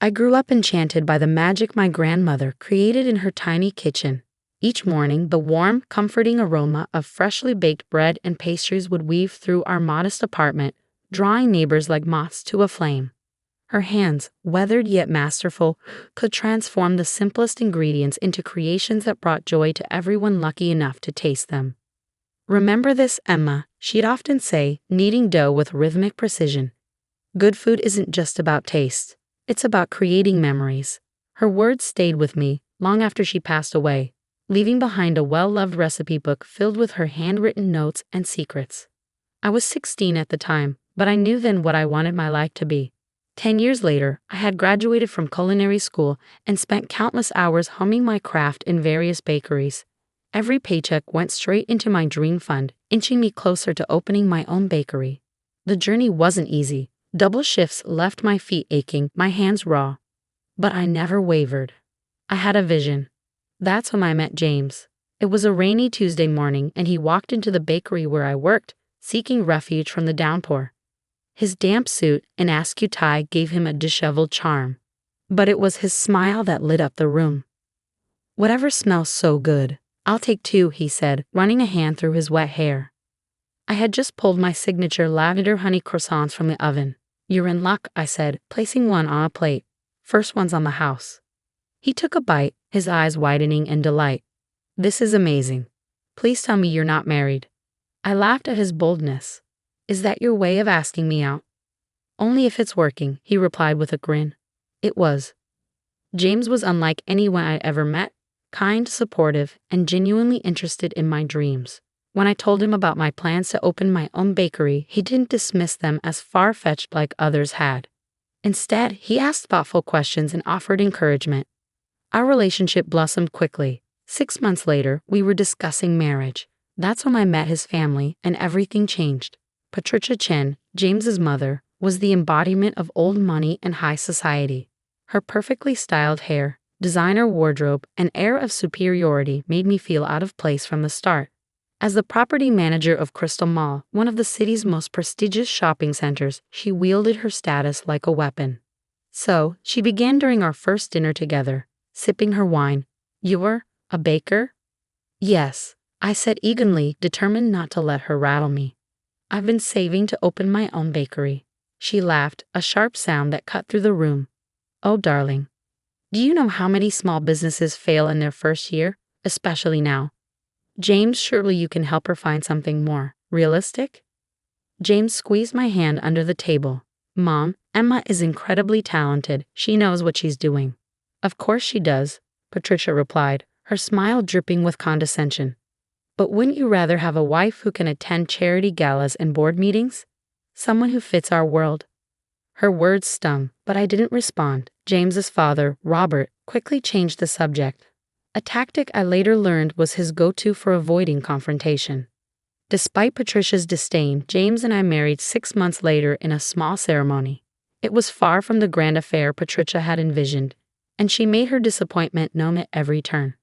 I grew up enchanted by the magic my grandmother created in her tiny kitchen. Each morning, the warm, comforting aroma of freshly baked bread and pastries would weave through our modest apartment, drawing neighbors like moths to a flame. Her hands, weathered yet masterful, could transform the simplest ingredients into creations that brought joy to everyone lucky enough to taste them. "Remember this, Emma," she'd often say, kneading dough with rhythmic precision. "Good food isn't just about taste. It's about creating memories." Her words stayed with me long after she passed away, leaving behind a well-loved recipe book filled with her handwritten notes and secrets. I was 16 at the time, but I knew then what I wanted my life to be. 10 years later, I had graduated from culinary school and spent countless hours honing my craft in various bakeries. Every paycheck went straight into my dream fund, inching me closer to opening my own bakery. The journey wasn't easy. Double shifts left my feet aching, my hands raw. But I never wavered. I had a vision. That's when I met James. It was a rainy Tuesday morning, and he walked into the bakery where I worked, seeking refuge from the downpour. His damp suit and askew tie gave him a disheveled charm. But it was his smile that lit up the room. "Whatever smells so good, I'll take 2, he said, running a hand through his wet hair. I had just pulled my signature lavender honey croissants from the oven. "You're in luck," I said, placing one on a plate. "First one's on the house." He took a bite, his eyes widening in delight. "This is amazing. Please tell me you're not married." I laughed at his boldness. "Is that your way of asking me out?" "Only if it's working," he replied with a grin. It was. James was unlike anyone I'd ever met, kind, supportive, and genuinely interested in my dreams. When I told him about my plans to open my own bakery, he didn't dismiss them as far-fetched like others had. Instead, he asked thoughtful questions and offered encouragement. Our relationship blossomed quickly. 6 months later, we were discussing marriage. That's when I met his family, and everything changed. Patricia Chen, James's mother, was the embodiment of old money and high society. Her perfectly styled hair, designer wardrobe, and air of superiority made me feel out of place from the start. As the property manager of Crystal Mall, one of the city's most prestigious shopping centers, she wielded her status like a weapon. So, she began during our first dinner together, sipping her wine. "You're a baker?" "Yes," I said eagerly, determined not to let her rattle me. "I've been saving to open my own bakery." She laughed, a sharp sound that cut through the room. "Oh, darling. Do you know how many small businesses fail in their first year, especially now? James, surely you can help her find something more realistic?" James squeezed my hand under the table. "Mom, Emma is incredibly talented. She knows what she's doing." "Of course she does," Patricia replied, her smile dripping with condescension. "But wouldn't you rather have a wife who can attend charity galas and board meetings? Someone who fits our world?" Her words stung, but I didn't respond. James's father, Robert, quickly changed the subject. A tactic I later learned was his go-to for avoiding confrontation. Despite Patricia's disdain, James and I married 6 months later in a small ceremony. It was far from the grand affair Patricia had envisioned, and she made her disappointment known at every turn.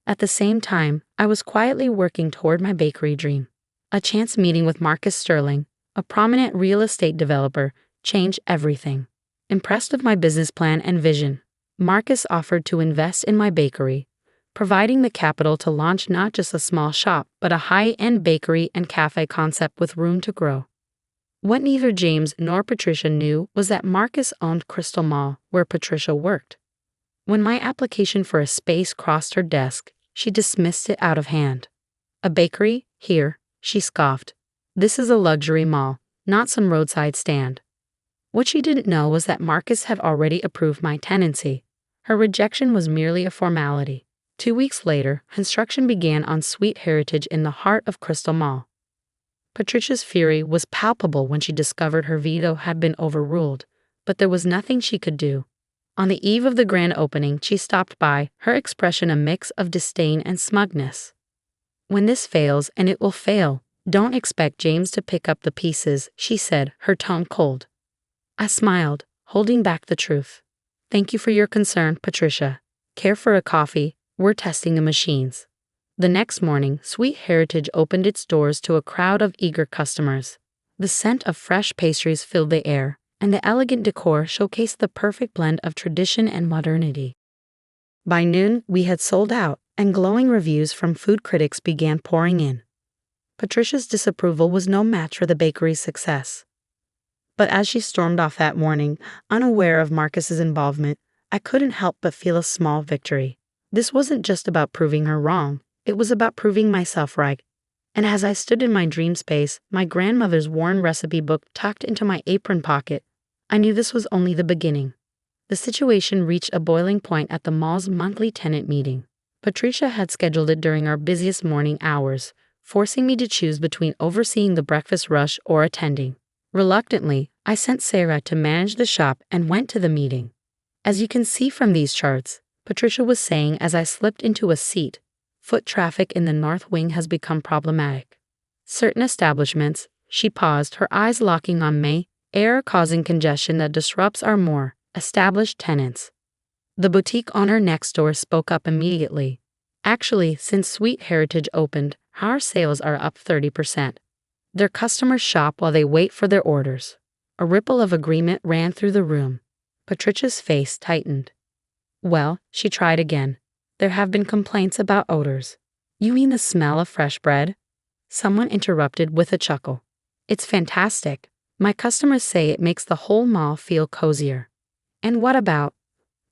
At the same time, I was quietly working toward my bakery dream. A chance meeting with Marcus Sterling, a prominent real estate developer, changed everything. Impressed with my business plan and vision, Marcus offered to invest in my bakery, providing the capital to launch not just a small shop, but a high-end bakery and cafe concept with room to grow. What neither James nor Patricia knew was that Marcus owned Crystal Mall, where Patricia worked. When my application for a space crossed her desk, she dismissed it out of hand. "A bakery? Here," she scoffed. "This is a luxury mall, not some roadside stand." What she didn't know was that Marcus had already approved my tenancy. Her rejection was merely a formality. 2 weeks later, construction began on Sweet Heritage in the heart of Crystal Mall. Patricia's fury was palpable when she discovered her veto had been overruled, but there was nothing she could do. On the eve of the grand opening, she stopped by, her expression a mix of disdain and smugness. "When this fails, and it will fail, don't expect James to pick up the pieces," she said, her tone cold. I smiled, holding back the truth. "Thank you for your concern, Patricia. Care for a coffee? We're testing the machines." The next morning, Sweet Heritage opened its doors to a crowd of eager customers. The scent of fresh pastries filled the air, and the elegant decor showcased the perfect blend of tradition and modernity. By noon, we had sold out, and glowing reviews from food critics began pouring in. Patricia's disapproval was no match for the bakery's success. But as she stormed off that morning, unaware of Marcus's involvement, I couldn't help but feel a small victory. This wasn't just about proving her wrong, it was about proving myself right. And as I stood in my dream space, my grandmother's worn recipe book tucked into my apron pocket, I knew this was only the beginning. The situation reached a boiling point at the mall's monthly tenant meeting. Patricia had scheduled it during our busiest morning hours, forcing me to choose between overseeing the breakfast rush or attending. Reluctantly, I sent Sarah to manage the shop and went to the meeting. As you can see from these charts, Patricia was saying as I slipped into a seat, foot traffic in the north wing has become problematic. Certain establishments, she paused, her eyes locking on me, air causing congestion that disrupts our more established tenants. The boutique owner next door spoke up immediately. Actually, since Sweet Heritage opened, our sales are up 30%. Their customers shop while they wait for their orders. A ripple of agreement ran through the room. Patricia's face tightened. Well, she tried again. There have been complaints about odors. You mean the smell of fresh bread? Someone interrupted with a chuckle. It's fantastic. My customers say it makes the whole mall feel cozier. And what about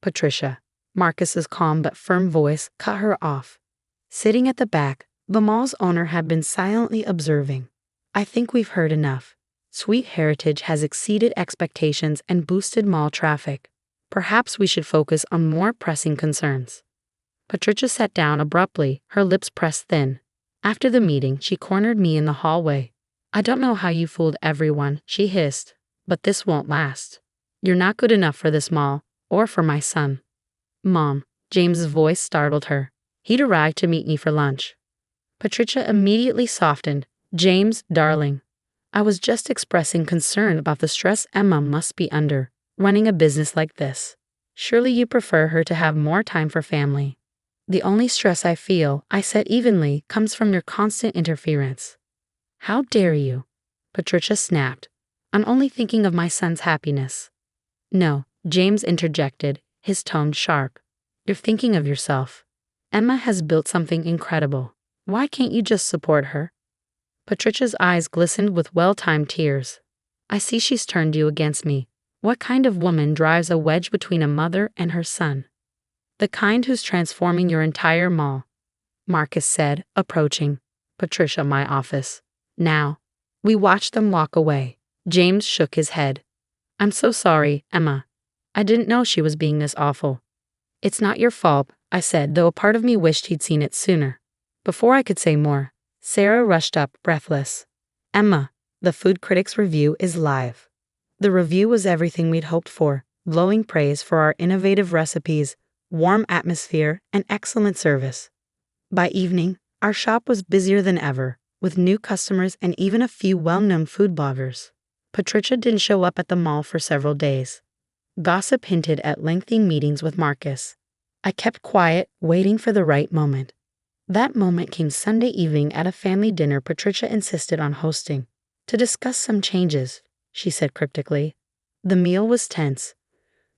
Patricia? Marcus's calm but firm voice cut her off. Sitting at the back, the mall's owner had been silently observing. I think we've heard enough. Sweet Heritage has exceeded expectations and boosted mall traffic. Perhaps we should focus on more pressing concerns. Patricia sat down abruptly, her lips pressed thin. After the meeting, she cornered me in the hallway. I don't know how you fooled everyone, she hissed, but this won't last. You're not good enough for this mall, or for my son. Mom, James's voice startled her. He'd arrived to meet me for lunch. Patricia immediately softened. James, darling. I was just expressing concern about the stress Emma must be under, running a business like this. Surely you prefer her to have more time for family. The only stress I feel, I said evenly, comes from your constant interference. How dare you? Patricia snapped. I'm only thinking of my son's happiness. No, James interjected, his tone sharp. You're thinking of yourself. Emma has built something incredible. Why can't you just support her? Patricia's eyes glistened with well-timed tears. I see she's turned you against me. What kind of woman drives a wedge between a mother and her son? The kind who's transforming your entire mall, Marcus said, approaching. Patricia, my office. Now. We watched them walk away. James shook his head. I'm so sorry, Emma. I didn't know she was being this awful. It's not your fault, I said, though a part of me wished he'd seen it sooner. Before I could say more, Sarah rushed up, breathless. Emma, the food critic's review is live. The review was everything we'd hoped for, glowing praise for our innovative recipes, warm atmosphere, and excellent service. By evening, our shop was busier than ever, with new customers and even a few well-known food bloggers. Patricia didn't show up at the mall for several days. Gossip hinted at lengthy meetings with Marcus. I kept quiet, waiting for the right moment. That moment came Sunday evening at a family dinner Patricia insisted on hosting. To discuss some changes, she said cryptically. The meal was tense.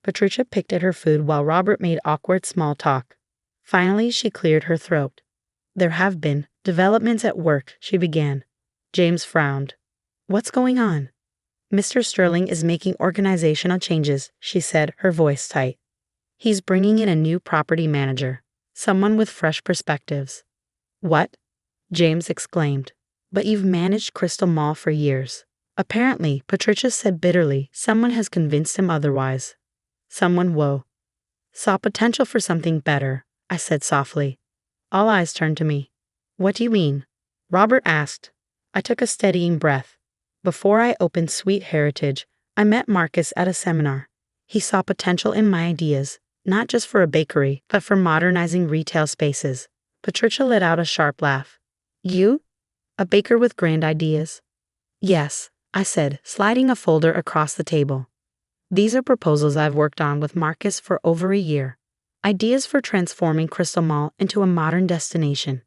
Patricia picked at her food while Robert made awkward small talk. Finally, she cleared her throat. There have been developments at work, she began. James frowned. What's going on? Mr. Sterling is making organizational changes, she said, her voice tight. He's bringing in a new property manager, someone with fresh perspectives. What? James exclaimed. But you've managed Crystal Mall for years. Apparently, Patricia said bitterly, someone has convinced him otherwise. Someone, whoa. Saw potential for something better, I said softly. All eyes turned to me. What do you mean? Robert asked. I took a steadying breath. Before I opened Sweet Heritage, I met Marcus at a seminar. He saw potential in my ideas, not just for a bakery, but for modernizing retail spaces. Patricia let out a sharp laugh. You? A baker with grand ideas? Yes, I said, sliding a folder across the table. These are proposals I've worked on with Marcus for over a year. Ideas for transforming Crystal Mall into a modern destination.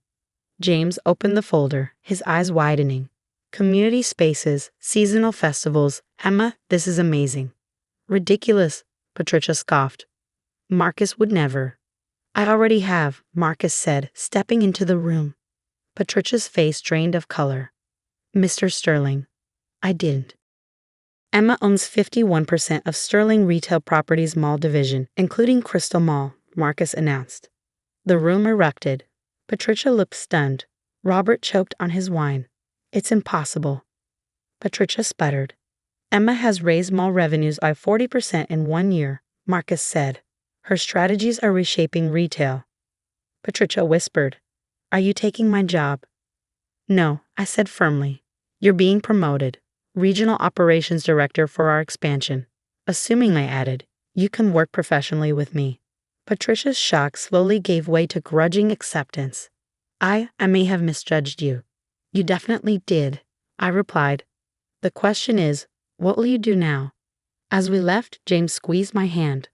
James opened the folder, his eyes widening. Community spaces, seasonal festivals. Emma, this is amazing. Ridiculous, Patricia scoffed. Marcus would never. I already have, Marcus said, stepping into the room. Patricia's face drained of color. Mr. Sterling. I didn't. Emma owns 51% of Sterling Retail Properties Mall division, including Crystal Mall, Marcus announced. The room erupted. Patricia looked stunned. Robert choked on his wine. It's impossible. Patricia sputtered. Emma has raised mall revenues by 40% in 1 year, Marcus said. Her strategies are reshaping retail. Patricia whispered. Are you taking my job? No, I said firmly. You're being promoted. Regional Operations Director for our expansion. Assuming, I added, you can work professionally with me. Patricia's shock slowly gave way to grudging acceptance. I may have misjudged you. You definitely did, I replied. The question is, what will you do now? As we left, James squeezed my hand.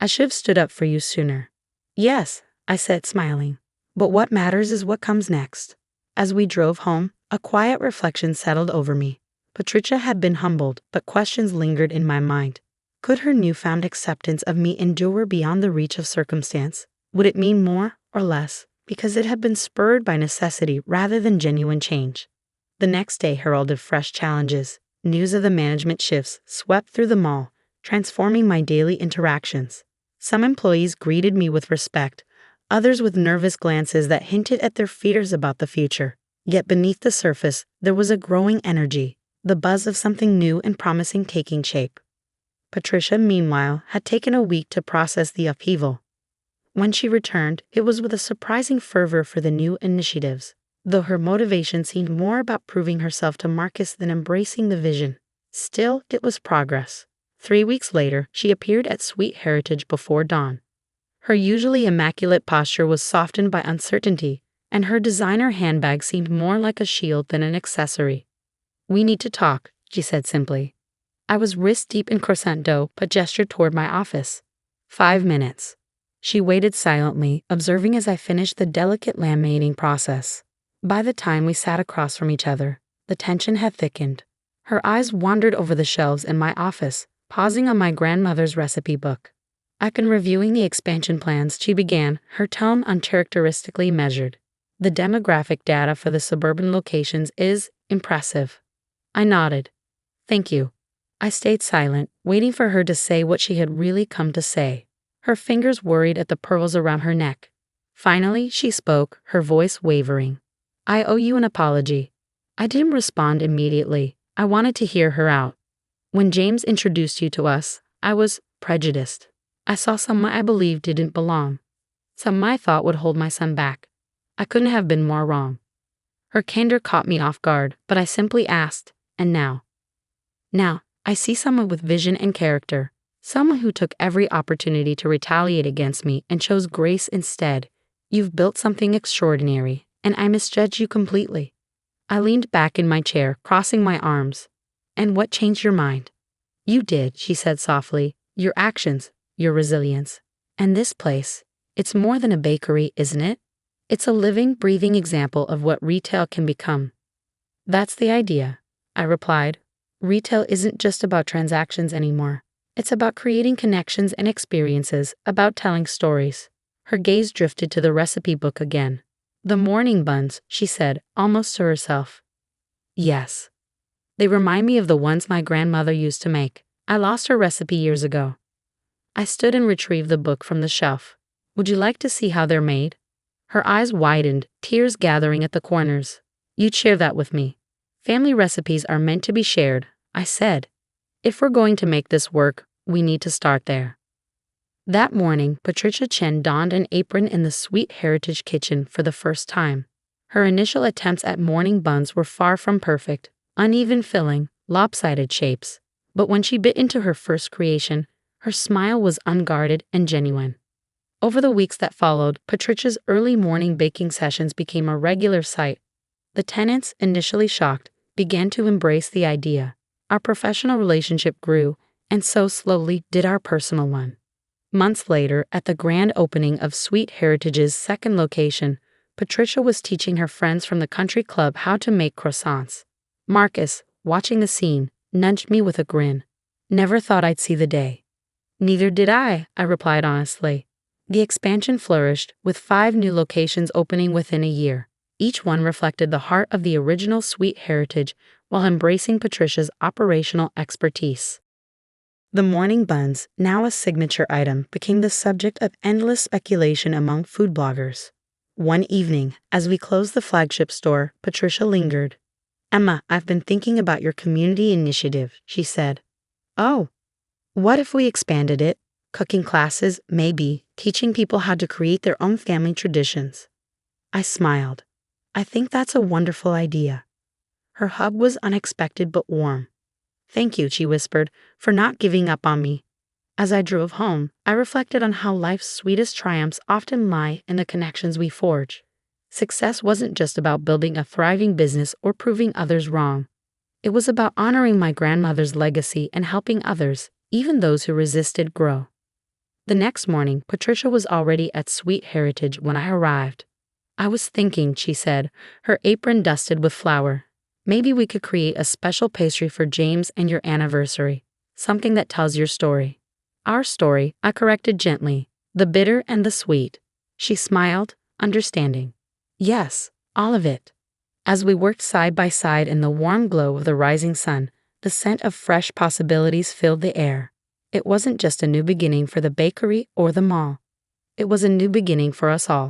I should have stood up for you sooner. Yes, I said, smiling. But what matters is what comes next. As we drove home, a quiet reflection settled over me. Patricia had been humbled, but questions lingered in my mind. Could her newfound acceptance of me endure beyond the reach of circumstance? Would it mean more or less, because it had been spurred by necessity rather than genuine change? The next day heralded fresh challenges. News of the management shifts swept through the mall, transforming my daily interactions. Some employees greeted me with respect, others with nervous glances that hinted at their fears about the future. Yet beneath the surface, there was a growing energy, the buzz of something new and promising taking shape. Patricia, meanwhile, had taken a week to process the upheaval. When she returned, it was with a surprising fervor for the new initiatives, though her motivation seemed more about proving herself to Marcus than embracing the vision. Still, it was progress. 3 weeks later, she appeared at Sweet Heritage before dawn. Her usually immaculate posture was softened by uncertainty, and her designer handbag seemed more like a shield than an accessory. We need to talk, she said simply. I was wrist-deep in croissant dough, but gestured toward my office. 5 minutes. She waited silently, observing as I finished the delicate laminating process. By the time we sat across from each other, the tension had thickened. Her eyes wandered over the shelves in my office, pausing on my grandmother's recipe book. I've been reviewing the expansion plans, she began, her tone uncharacteristically measured. The demographic data for the suburban locations is impressive. I nodded. Thank you. I stayed silent, waiting for her to say what she had really come to say. Her fingers worried at the pearls around her neck. Finally, she spoke, her voice wavering. I owe you an apology. I didn't respond immediately. I wanted to hear her out. When James introduced you to us, I was prejudiced. I saw someone I believed didn't belong. Someone I thought would hold my son back. I couldn't have been more wrong. Her candor caught me off guard, but I simply asked, and now? Now, I see someone with vision and character, someone who took every opportunity to retaliate against me and chose grace instead. You've built something extraordinary, and I misjudged you completely. I leaned back in my chair, crossing my arms. And what changed your mind? You did, she said softly. Your actions, your resilience. And this place, it's more than a bakery, isn't it? It's a living, breathing example of what retail can become. That's the idea, I replied. Retail isn't just about transactions anymore. It's about creating connections and experiences, about telling stories. Her gaze drifted to the recipe book again. The morning buns, she said, almost to herself. Yes. They remind me of the ones my grandmother used to make. I lost her recipe years ago. I stood and retrieved the book from the shelf. Would you like to see how they're made? Her eyes widened, tears gathering at the corners. You'd share that with me. Family recipes are meant to be shared, I said. If we're going to make this work, we need to start there. That morning, Patricia Chen donned an apron in the Sweet Heritage kitchen for the first time. Her initial attempts at morning buns were far from perfect, uneven filling, lopsided shapes. But when she bit into her first creation, her smile was unguarded and genuine. Over the weeks that followed, Patricia's early morning baking sessions became a regular sight. The tenants, initially shocked, began to embrace the idea. Our professional relationship grew, and so slowly did our personal one. Months later, at the grand opening of Sweet Heritage's second location, Patricia was teaching her friends from the country club how to make croissants. Marcus, watching the scene, nudged me with a grin. Never thought I'd see the day. Neither did I replied honestly. The expansion flourished, with 5 new locations opening within a year. Each one reflected the heart of the original sweet heritage while embracing Patricia's operational expertise. The morning buns, now a signature item, became the subject of endless speculation among food bloggers. One evening, as we closed the flagship store, Patricia lingered. "Emma, I've been thinking about your community initiative," she said. "Oh, what if we expanded it? Cooking classes, maybe, teaching people how to create their own family traditions." I smiled. "I think that's a wonderful idea." Her hug was unexpected but warm. "Thank you," she whispered, "for not giving up on me." As I drove home, I reflected on how life's sweetest triumphs often lie in the connections we forge. Success wasn't just about building a thriving business or proving others wrong. It was about honoring my grandmother's legacy and helping others, even those who resisted, grow. The next morning, Patricia was already at Sweet Heritage when I arrived. "I was thinking," she said, her apron dusted with flour. "Maybe we could create a special pastry for James and your anniversary, something that tells your story." "Our story," I corrected gently, "the bitter and the sweet." She smiled, understanding. "Yes, all of it." As we worked side by side in the warm glow of the rising sun, the scent of fresh possibilities filled the air. It wasn't just a new beginning for the bakery or the mall. It was a new beginning for us all.